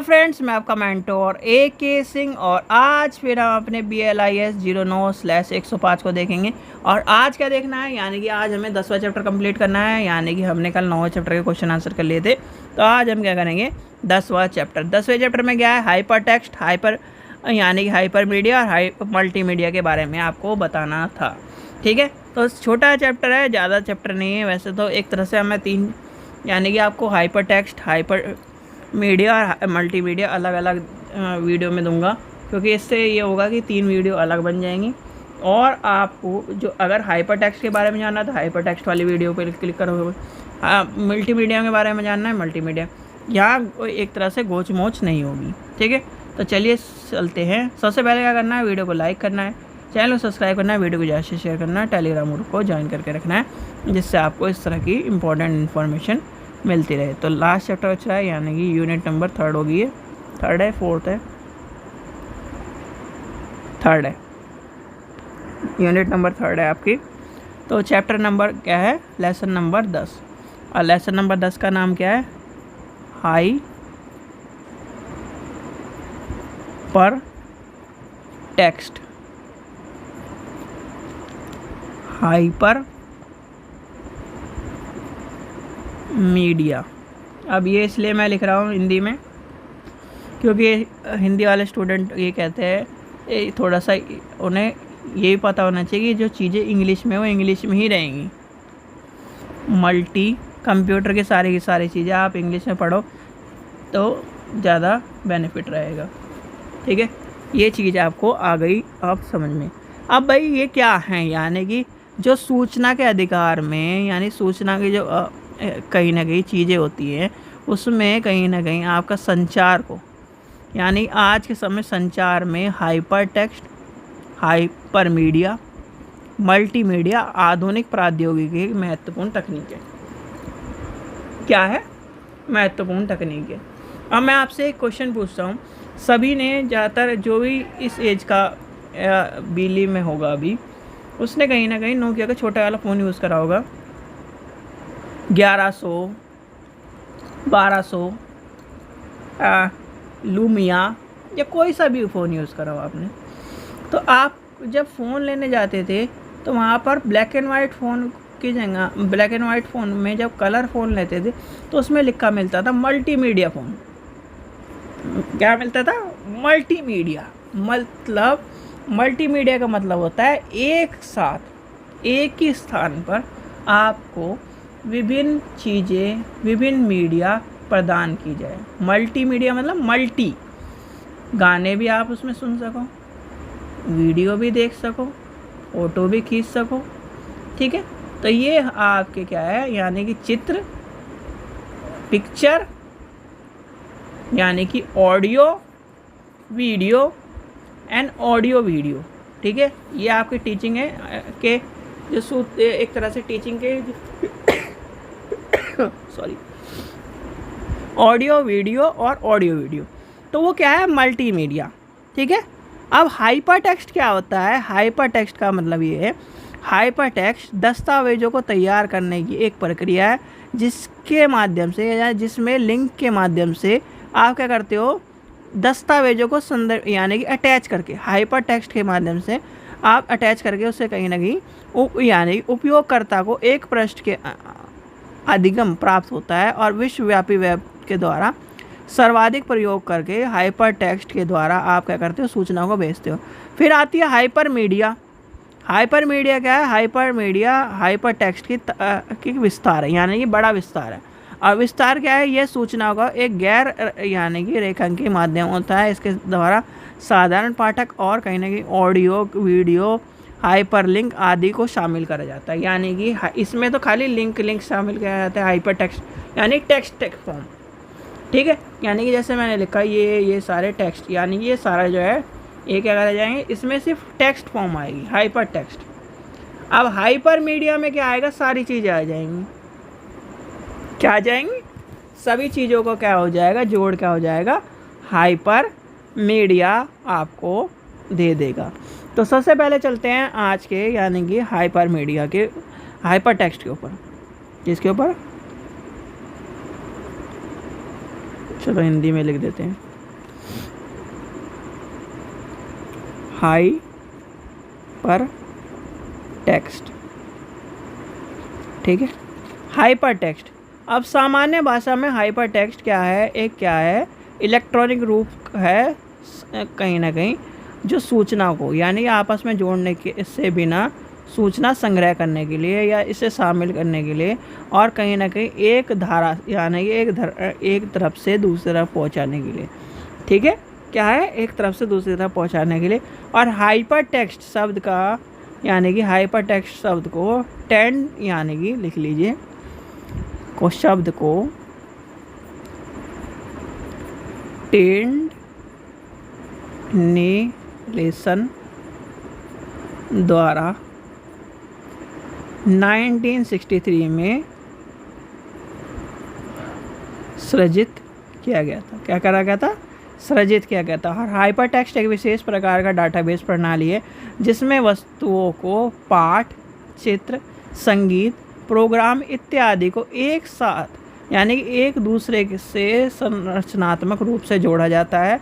Hello friends, मैं आपका mentor AK Singh और आज फिर हम अपने BLIS 09/105 को देखेंगे। और आज क्या देखना है, यानी कि आज हमें 10वां चैप्टर कंप्लीट करना है। यानी कि हमने कल 9वें चैप्टर के क्वेश्चन आंसर कर लिए थे, तो आज हम क्या करेंगे 10वां चैप्टर। 10वें चैप्टर में क्या है, हाइपर टेक्स्ट, यानी कि हाइपर मीडिया और मल्टीमीडिया के बारे में आपको बताना था। ठीक है, तो छोटा चैप्टर है, ज़्यादा चैप्टर नहीं है। वैसे तो एक तरह से हमें 3 यानी कि आपको हाइपर टेक्स्ट, हाइपर मीडिया और मल्टीमीडिया अलग अलग वीडियो में दूंगा, क्योंकि इससे ये होगा कि 3 वीडियो अलग बन जाएंगी। और आपको जो अगर हाइपर टेक्स्ट के बारे में जानना है तो हाइपर टेक्स्ट वाली वीडियो पर क्लिक करोगे। मल्टीमीडिया के बारे में जानना है मल्टीमीडिया, यहाँ एक तरह से गोच मोच नहीं होगी। ठीक है, तो चलिए चलते हैं। सबसे पहले क्या करना है, वीडियो को लाइक करना है, चैनल को सब्सक्राइब करना है, वीडियो को ज़्यादा से शेयर करना है, टेलीग्राम ग्रुप को ज्वाइन करके रखना है, जिससे आपको इस तरह की इंपॉर्टेंट इन्फॉर्मेशन मिलती रहे। तो लास्ट चैप्टर बचा है, यानी कि यूनिट नंबर 3 होगी। है 3 है 4 है 3 है, यूनिट नंबर 3 है आपकी। तो चैप्टर नंबर क्या है, लेसन नंबर 10। और लेसन नंबर 10 का नाम क्या है, हाई पर टेक्स्ट, हाइपर मीडिया। अब ये इसलिए मैं लिख रहा हूँ हिंदी में, क्योंकि हिंदी वाले स्टूडेंट ये कहते हैं थोड़ा सा उन्हें ये पता होना चाहिए कि जो चीज़ें इंग्लिश में वो इंग्लिश में ही रहेंगी। मल्टी कंप्यूटर की सारी चीज़ें आप इंग्लिश में पढ़ो तो ज़्यादा बेनिफिट रहेगा। ठीक है, ये चीज़ आपको आ गई आप समझ में। अब भाई ये क्या है, यानी कि जो सूचना के अधिकार में, यानी सूचना की जो कहीं ना कहीं चीज़ें होती हैं, उसमें कहीं ना कहीं आपका संचार को, यानी आज के समय संचार में hyper text, hyper media, multimedia आधुनिक प्रौद्योगिकी की महत्वपूर्ण तकनीक है। क्या है, महत्वपूर्ण तकनीक है। अब मैं आपसे एक क्वेश्चन पूछता हूँ, सभी ने ज़्यादातर जो भी इस एज का बिली में होगा अभी, उसने कहीं ना कहीं नोकिया का छोटा वाला फ़ोन यूज़ करा होगा। 1100, 1200, लूमिया या कोई सा भी फ़ोन यूज़ करा हो आपने। तो आप जब फ़ोन लेने जाते थे तो वहाँ पर ब्लैक एंड वाइट फ़ोन की जगह, ब्लैक एंड वाइट फ़ोन में जब कलर फ़ोन लेते थे तो उसमें लिखा मिलता था मल्टीमीडिया फ़ोन। क्या मिलता था, मल्टीमीडिया। मतलब मल्टीमीडिया का मतलब होता है एक साथ एक ही स्थान पर आपको विभिन्न चीज़ें, विभिन्न मीडिया प्रदान की जाए। मल्टीमीडिया मतलब मल्टी, गाने भी आप उसमें सुन सको, वीडियो भी देख सको, फ़ोटो भी खींच सको। ठीक है, तो ये आपके क्या है, यानी कि चित्र, पिक्चर, यानी कि audio video and audio video. ठीक है, ये आपकी टीचिंग है कि जो एक तरह से टीचिंग के सॉरी, ऑडियो वीडियो और ऑडियो वीडियो, तो वो क्या है, मल्टीमीडिया। ठीक है, अब हाइपर टेक्स्ट क्या होता है, हाइपर टेक्स्ट का मतलब ये है, हाइपर टेक्स्ट दस्तावेज़ों को तैयार करने की एक प्रक्रिया है, जिसके माध्यम से या जिसमें लिंक के माध्यम से आप क्या करते हो, दस्तावेज़ों को संदर्भ यानी कि अटैच करके, हाइपर टेक्स्ट के माध्यम से आप अटैच करके उससे कहीं ना कहीं यानी उपयोगकर्ता को एक पृष्ठ के अधिगम प्राप्त होता है, और विश्वव्यापी वेब के द्वारा सर्वाधिक प्रयोग करके हाइपर टेक्स्ट के द्वारा आप क्या करते हो, सूचनाओं को भेजते हो। फिर आती है हाइपर मीडिया। हाइपर मीडिया क्या है, हाइपर मीडिया हाइपर टेक्स्ट की विस्तार है, यानी कि बड़ा विस्तार है। और विस्तार क्या है, यह सूचनाओं का एक गैर यानी कि रेखांकित माध्यम होता है। इसके द्वारा साधारण पाठक और कहीं ना कहीं ऑडियो वीडियो हाइपरलिंक आदि को शामिल करा जाता है। यानी कि इसमें तो खाली लिंक शामिल किया जाता है, हाइपर टेक्स्ट यानी टेक्स्ट फॉर्म। ठीक है, यानी कि जैसे मैंने लिखा ये सारे टेक्स्ट, यानी कि ये सारा जो है ये क्या करे जाएंगे, इसमें सिर्फ टेक्स्ट फॉर्म आएगी, हाइपर टेक्स्ट। अब हाइपर मीडिया में क्या आएगा, सारी चीज़ें आ जाएंगी। क्या आ जाएंगी, सभी चीज़ों को क्या हो जाएगा, जोड़ क्या हो जाएगा, हाइपर मीडिया आपको दे देगा। तो सबसे पहले चलते हैं आज के, यानी कि हाइपर मीडिया के, हाइपर टेक्स्ट के ऊपर। किसके ऊपर, चलो हिंदी में लिख देते हैं। Hyper text. ठीक है, हाइपर टेक्स्ट। अब सामान्य भाषा में हाइपर टेक्स्ट क्या है? क्या है? इलेक्ट्रॉनिक रूप है कहीं ना कहीं जो सूचना को यानी आपस में जोड़ने के से बिना सूचना संग्रह करने के लिए या इसे शामिल करने के लिए और कहीं ना कहीं एक धारा यानी एक तरफ से दूसरी तरफ पहुंचाने के लिए। ठीक है, क्या है? एक तरफ से दूसरी तरफ पहुंचाने के लिए। और हाइपर टेक्स्ट शब्द का यानी कि हाइपर टेक्स्ट शब्द को टेंड यानी कि लिख लीजिए को शब्द को टेंडनेलेशन द्वारा 1963 में सृजित किया गया था। क्या करा गया था? सृजित किया गया था। और हाइपर टेक्स्ट एक विशेष प्रकार का डाटाबेस प्रणाली है जिसमें वस्तुओं को पाठ, चित्र, संगीत, प्रोग्राम इत्यादि को एक साथ यानी कि एक दूसरे से संरचनात्मक रूप से जोड़ा जाता है।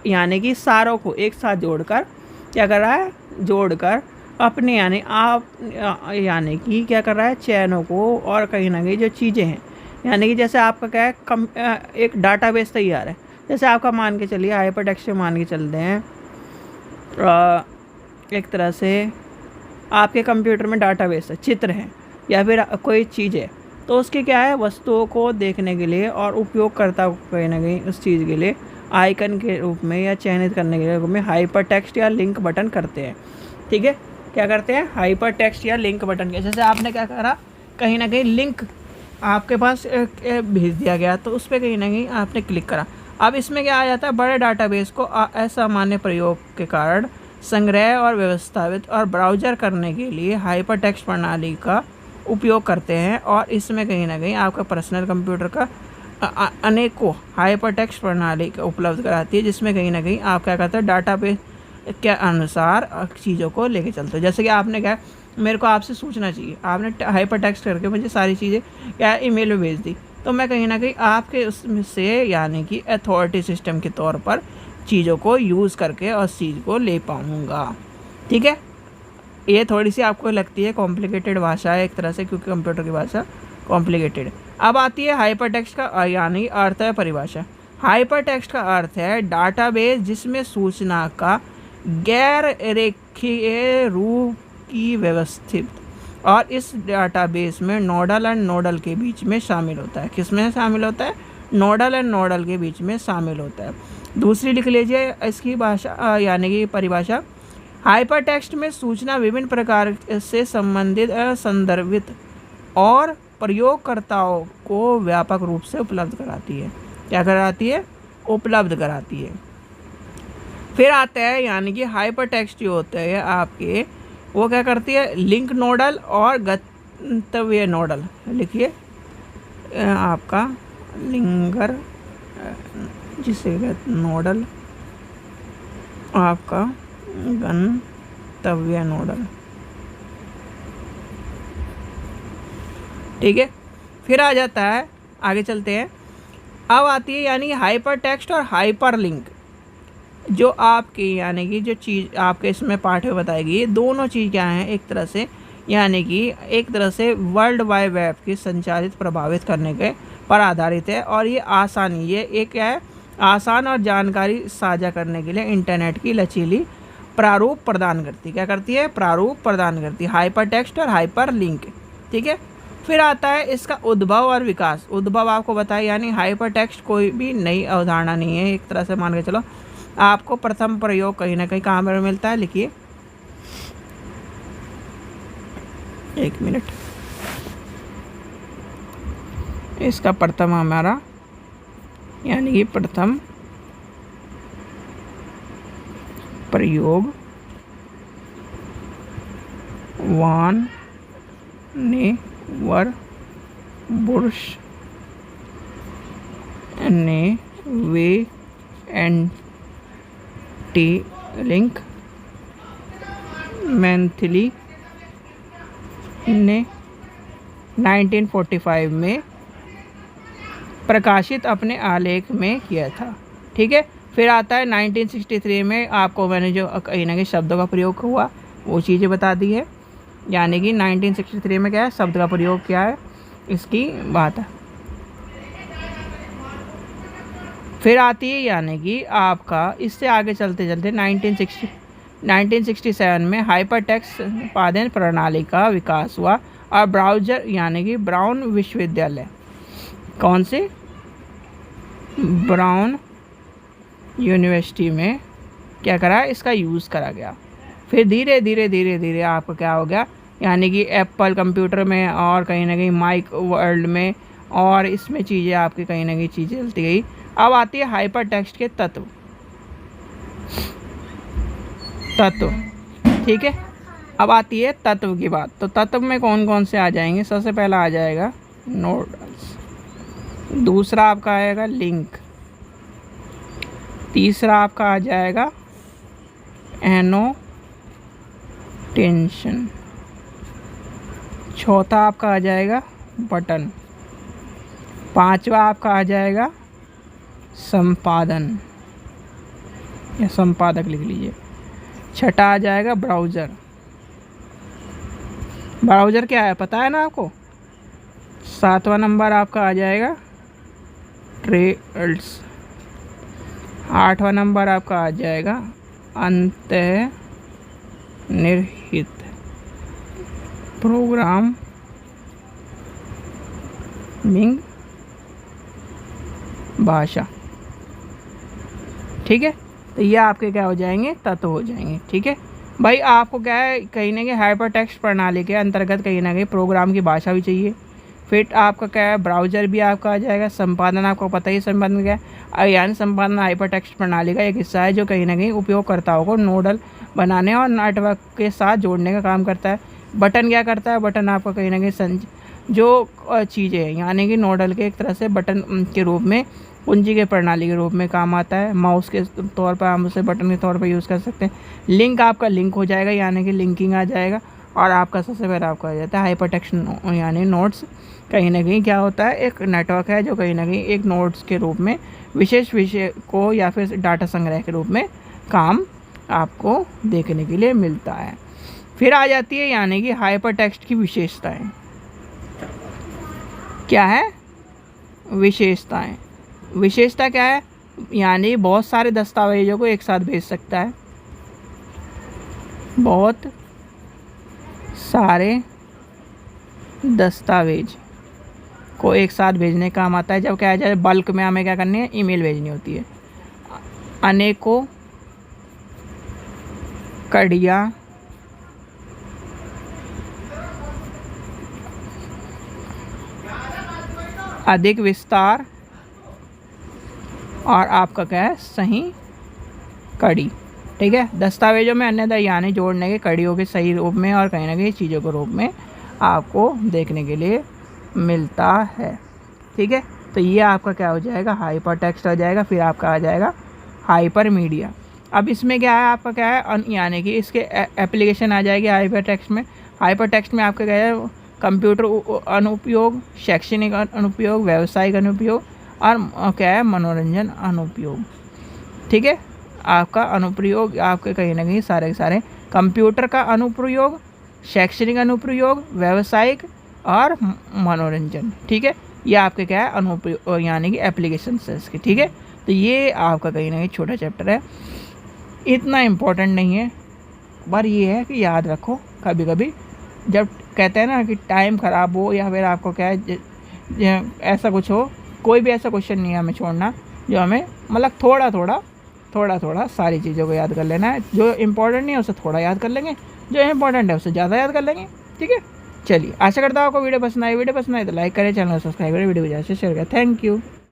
यानी कि सारों को एक साथ जोड़कर क्या कर रहा है? जोड़कर अपने यानी कि क्या कर रहा है? चयनों को और कहीं ना कहीं जो चीज़ें हैं यानी कि जैसे आपका क्या है एक डाटाबेस तैयार है। जैसे आपका मान के चलिए हाइपर टेक्स्ट मान के चलते हैं एक तरह से आपके कंप्यूटर में डाटाबेस है, चित्र है या फिर कोई चीज़ है, तो उसके क्या है? वस्तुओं को देखने के लिए और उपयोगकर्ता को कहीं ना कहीं उस चीज़ के लिए आइकन के रूप में या चयनित करने के रूप में हाइपर टेक्स्ट या लिंक बटन करते हैं। ठीक है, क्या करते हैं? हाइपर टेक्स्ट या लिंक बटन के। जैसे आपने क्या करा, कहीं ना कहीं लिंक आपके पास भेज दिया गया तो उस पर कहीं ना कहीं आपने क्लिक करा। अब इसमें क्या आ जाता है? बड़े डाटाबेस को असामान्य प्रयोग के कारण संग्रह और व्यवस्थापित और ब्राउज़र करने के लिए हाइपर टेक्स्ट प्रणाली का उपयोग करते हैं। और इसमें कहीं ना कहीं आपका पर्सनल कंप्यूटर का अनेकों हाइपर टेक्स्ट प्रणाली का उपलब्ध कराती है जिसमें कहीं ना कहीं आप क्या करते हैं? डाटाबेस के अनुसार चीज़ों को लेके चलते हो। जैसे कि आपने क्या, मेरे को आपसे सूचना चाहिए, आपने हाइपर टेक्स्ट करके मुझे सारी चीज़ें क्या ईमेल में भेज दी, तो मैं कहीं ना कहीं आपके उसमें से यानी कि अथॉरिटी सिस्टम के तौर पर चीज़ों को यूज़ करके उस चीज़ को ले पाऊँगा। ठीक है, ये थोड़ी सी आपको लगती है कॉम्प्लिकेटेड भाषा है एक तरह से, क्योंकि कंप्यूटर की भाषा कॉम्प्लिकेटेड। अब आती है हाइपर टेक्स्ट का यानी अर्थ है परिभाषा। हाइपर टेक्स्ट का अर्थ है डाटाबेस जिसमें सूचना का गैर रेखीय रूप की व्यवस्थित और इस डाटाबेस में नोडल एंड नोडल के बीच में शामिल होता है। किस में शामिल होता है? नोडल एंड नोडल के बीच में शामिल होता है। दूसरी लिख लीजिए इसकी भाषा यानी कि परिभाषा। हाइपर टेक्स्ट में सूचना विभिन्न प्रकार से संबंधित संदर्भित और प्रयोगकर्ताओं को व्यापक रूप से उपलब्ध कराती है। क्या कराती है? उपलब्ध कराती है। फिर आता है यानी कि हाइपर टेक्स्ट जो होते हैं आपके, वो क्या करती है? लिंक नोडल और गंतव्य नोडल। लिखिए आपका लिंगर जिसे नोडल, आपका गंतव्य नोडल। ठीक है, फिर आ जाता है, आगे चलते हैं। अब आती है यानी हाइपर टेक्स्ट और हाइपर लिंक, जो आपकी यानी कि जो चीज़ आपके इसमें पाठ में बताएगी, ये दोनों चीज़ क्या हैं? एक तरह से यानी कि एक तरह से वर्ल्ड वाइड वेब की संचालित प्रभावित करने के पर आधारित है। और ये आसानी, ये एक क्या है? आसान और जानकारी साझा करने के लिए इंटरनेट की लचीली प्रारूप प्रदान करती। क्या करती है? प्रारूप प्रदान करती है, हाइपर टेक्स्ट और हाइपर लिंक। ठीक है, फिर आता है इसका उद्भव और विकास। उद्भव आपको बताया यानी हाइपर टेक्स्ट कोई भी नई अवधारणा नहीं है, एक तरह से मान के चलो आपको प्रथम प्रयोग कहीं ना कहीं कहाँ पर मिलता है? लिखिए एक मिनट, इसका प्रथम हमारा यानी कि प्रथम प्रयोग वान नेवर बुश ने way and T link monthly ने 1945 में प्रकाशित अपने आलेख में किया था। ठीक है, फिर आता है 1963 में, आपको मैंने जो कहीं ना कहीं शब्दों का प्रयोग हुआ वो चीज़ें बता दी है, यानी कि 1963 में क्या है, शब्द का प्रयोग क्या है इसकी बात है। फिर आती है यानी कि आपका इससे आगे चलते चलते 1967 में हाइपर टेक्स्ट निष्पादन प्रणाली का विकास हुआ और ब्राउज़र यानी कि ब्राउन विश्वविद्यालय, कौन से, ब्राउन यूनिवर्सिटी में क्या करा, इसका यूज़ करा गया। फिर धीरे धीरे आपका क्या हो गया, यानी कि एप्पल कंप्यूटर में और कहीं ना कहीं माइक वर्ल्ड में, और इसमें चीज़ें आपकी कहीं ना कहीं चीज़ें चलती गई। अब आती है हाइपर टेक्स्ट के तत्व, ठीक है। अब आती है तत्व की बात। तो तत्व में कौन कौन से आ जाएंगे, सबसे पहला आ जाएगा नोड्स, दूसरा आपका आएगा लिंक, तीसरा आपका आ जाएगा एनोटेशन, चौथा आपका आ जाएगा बटन, पांचवा आपका आ जाएगा संपादन या संपादक लिख लीजिए, छठा आ जाएगा ब्राउज़र। ब्राउज़र क्या है पता है ना आपको। सातवां नंबर आपका आ जाएगा ट्रेल्स, आठवां नंबर आपका आ जाएगा अंतर्निहित प्रोग्रामिंग भाषा, ठीक है। तो ये आपके क्या हो जाएंगे, तत्व हो जाएंगे, ठीक है भाई। आपको क्या है, कहीं ना कहीं हाइपर टेक्स्ट प्रणाली के अंतर्गत कहीं ना कहीं प्रोग्राम की भाषा भी चाहिए। फिर आपका क्या है, ब्राउज़र भी आपका आ जाएगा, संपादन आपको पता ही संपादन क्या है, यानी संपादन हाइपर टेक्स्ट प्रणाली का एक हिस्सा है जो कहीं ना कहीं उपयोगकर्ताओं को नोडल बनाने और नेटवर्क के साथ जोड़ने का काम करता है। बटन क्या करता है, बटन आपका कहीं ना कहीं जो चीज़ें हैं यानी कि नोडल के एक तरह से बटन के रूप में, कुंजी के प्रणाली के रूप में काम आता है। माउस के तौर पर हम उसे बटन के तौर पर यूज़ कर सकते हैं। लिंक आपका लिंक हो जाएगा यानी कि लिंकिंग आ जाएगा। और आपका सबसे पहले आपका आ जाता है हाइपर टेक्स्ट यानी नोट्स, कहीं ना कहीं क्या होता है, एक नेटवर्क है जो कहीं ना कहीं एक नोट्स के रूप में विशेष विषय को या फिर डाटा संग्रह के रूप में काम आपको देखने के लिए मिलता है। फिर आ जाती है यानी कि हाइपर टेक्स्ट की विशेषताएं, क्या है विशेषताएं। विशेषता क्या है, यानी बहुत सारे दस्तावेजों को एक साथ भेज सकता है, बहुत सारे दस्तावेज को एक साथ भेजने का काम आता है। जब क्या है, जैसे बल्क में हमें क्या करनी है, ईमेल भेजनी होती है। अनेकों कड़ियाँ अधिक विस्तार और आपका क्या है, सही कड़ी, ठीक है। दस्तावेजों में अन्यथा यानी जोड़ने के कड़ियों के सही रूप में और कहीं ना कहीं चीज़ों के रूप में आपको देखने के लिए मिलता है, ठीक है। तो ये आपका क्या हो जाएगा, हाइपर टेक्स्ट हो जाएगा। फिर आपका आ जाएगा हाइपर मीडिया। अब इसमें क्या है, आपका क्या है, यानी कि इसके एप्लीकेशन आ जाएगी हाइपर टेक्स्ट में। हाइपर टेक्स्ट में आपका क्या है, कंप्यूटर अनुपयोग, शैक्षणिक अनुपयोग, व्यावसायिक अनुपयोग और क्या है, मनोरंजन अनुपयोग, ठीक है। आपका अनुप्रयोग आपके कहीं ना कहीं सारे के सारे कंप्यूटर का अनुप्रयोग, शैक्षणिक अनुप्रयोग, व्यावसायिक और मनोरंजन, ठीक है। ये आपके क्या है, अनुप्रयोग यानी कि एप्लीकेशन है इसके, ठीक है। तो ये आपका कहीं ना कहीं छोटा चैप्टर है, इतना इम्पोर्टेंट नहीं है, पर ये है कि याद रखो कभी कभी जब कहते हैं ना कि टाइम ख़राब हो या फिर आपको क्या है ऐसा कुछ हो, कोई भी ऐसा क्वेश्चन नहीं है हमें छोड़ना जो हमें मतलब थोड़ा थोड़ा सारी चीज़ों को याद कर लेना है। जो इम्पोर्टेंट नहीं है उसे थोड़ा याद कर लेंगे, जो इम्पोर्टेंट है उसे ज़्यादा याद कर लेंगे, ठीक है। चलिए, आशा करता हूँ आपको वीडियो पसंद आई। वीडियो पसंद आई तो लाइक करें, चैनल को सब्सक्राइब करें, वीडियो को ज़्यादा से शेयर करें। Thank you.